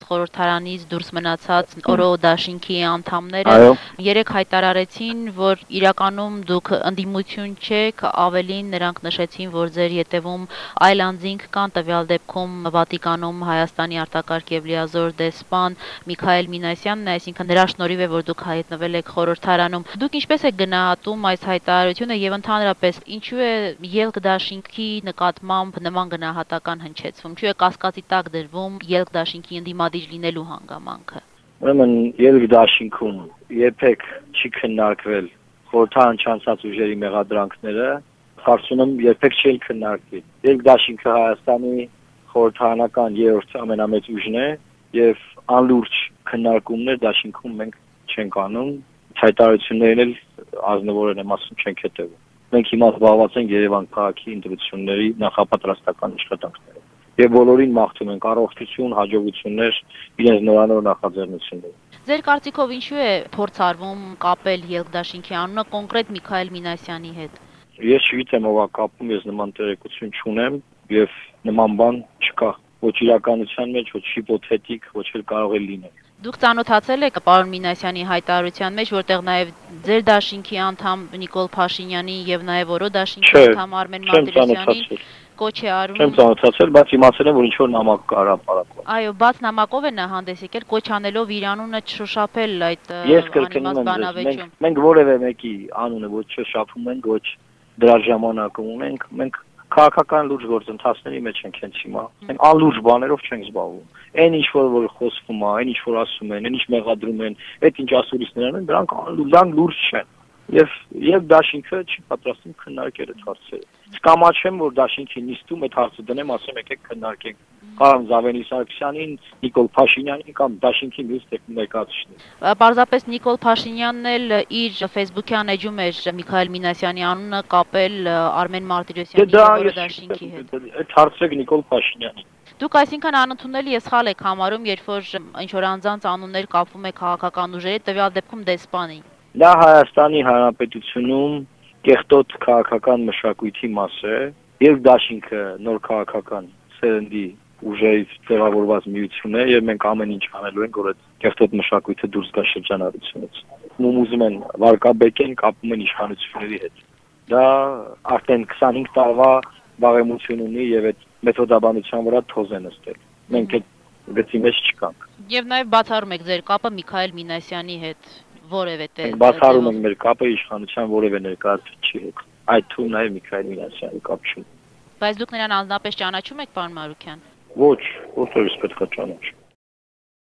խորհրդարանից դուրս մնացած օրո դաշինքի անդամները երեք հայտարարեցին, որ իրականում դուք ընդդիմություն չեք, ավելին նրանք նշեցին, որ ձեր ետևում այլ անձինք կան, տվյալ դեպքում Վատիկանում Հայաստանի արտակարգ եւ լիազոր դեսպան Միքայել Մինասյանն է, այսինքն նրա շնորհիվ է, որ դուք հայտնվել եք խորհրդարանում։ Դուք ինչպես եք գնահատում այս հայտարարությունը եւ ընդհանրապես ինչու է ելք դաշինքի նկատմամբ նման գնահատական հնչեցվում, ինչու է կասկածի տակ դրվում ելք դաշինքի ընդդիմադիր լինելու հանգամանքը։ Ուրեմն ելք դաշինքում երբեք չի քննարկվել խորհրդարան չանցած ուժերի մեղադրանքները, կարծում եմ երբեք չի քննարկվի։ Ելք դաշինքը Հայաստանի խորհրդարանական երրորդ ամենամեծ ուժն է եւ անլուրջ քննարկումներ դաշինքում մենք չենք անում, հայտարարություններն էլ ազնվորեն եմ ասում չենք հետևում։ Մենք հիմա զբաղված ենք Երևան քաղաքի ընտրությունների նախապատրաստական աշխատանքներով եւ բոլորին մաղթում ենք առողջություն, հաջողություններ իրենց նորանոր նախաձեռնություններում։ Ձեր կարծիքով ինչու է փորձ արվում կապել ելք դաշինքի անունը կոնկրետ Միքայել Մինասյանի հետ։ Ես չգիտեմ ով է կապում, ես նման տեղեկություն չունեմ եւ նման բան չկա։ Ոչ իրականության մեջ, ոչ հիպոթետիկ, ոչ էլ կարող է լինել։ Դուք ծանոթացել եք պարոն Մինասյանի հայտարարության մեջ, որտեղ նաև ձեր դաշինքի անդամ Նիկոլ Փաշինյանի եւ նաև օրո դաշինքի անդամ Արմեն Մարտիրոսյանին կոչ է արում։ Չեմ ծանոթացել, բայց իմացել եմ, որ ինչ-որ նամակ կա հրապարակում։ Այո, բաց նամակով է նա հանդես եկել, կոչ անելով իր անունը չշոշափել այդ անիմաստ բանավեճում։ Մենք որևէ մեկի անունը ոչ շոշափում ենք, ոչ դրա ժամանակում ունենք, մենք քաղաքական լուրջ գործընթացների մեջ ենք հենց հիմա։ Մենք անլուրջ բաներով չենք զբաղվում։ Այն ինչ որ խոսվում է, այն ինչ որ ասում են, այն ինչ մեղադրում են, այդ ինչ ասուլիսներն են, դրանք լուրջ չեն։ Եվ դաշինքը չի պատրաստվում քննարկել այդ հարցերը։ Կամաչեմ, որ դաշինքի նիստում այդ հարցը դնեմ, ասեմ եկեք քննարկենք Կարեն Զավենի Սարգսյանին, Նիկոլ Փաշինյանին կամ դաշինքի մյուս ներկայացուցիչներին։ Պարզապես Նիկոլ Փաշինյանն էլ իր Facebook-յան էջում էր Միքայել Մինասյանի անունը կապել Արմեն Մարտիրոսյանի եւ դաշինքի հետ։ Այդ հարցը Նիկոլ Փաշինյանին։ Դուք այսինքն անընդունելի եւ սխալ եք համարում, երբ որ ինչ որ անձանց անուններ կապվում է քաղաքական ուժերի, տվյալ դեպքում դեսպանի։ Դա Հայաստանի Հանրապետությունում կեղտոտ քաղաքական մշակույթի մաս է, եւ դաշինքը նոր քաղաքական սերնդի ուժերից ձևավորված միություն է եւ մենք ամեն ինչ անելու ենք, որ այդ կեղտոտ մշակույթը դուրս գա շրջանառությունից։ Ուզում են վարկաբեկեն կապում են իշխանությունների հետ։ Դա արդեն 25 տարվա բարեմություն ունի եւ այդ մեթոդաբանության վրա թոզ է նստել։ Մենք այդ գծի մեջ չկանք։ Եվ նաեւ բացառում եք ձեր կապը Միքայել Մինասյանի հետ որևէ տեղ։ Բացառում ենք մեր կապը իշխանության որևէ ներկայացուցիչի հետ։ Այդ թվում նաեւ Միքայել Մինասյանի կապ չունի։ Բայց դուք նրան անձնապես ճանաչում եք, պարոն Մարուքյան։ Ոչ, որտեղից պետք է ճանաչեմ։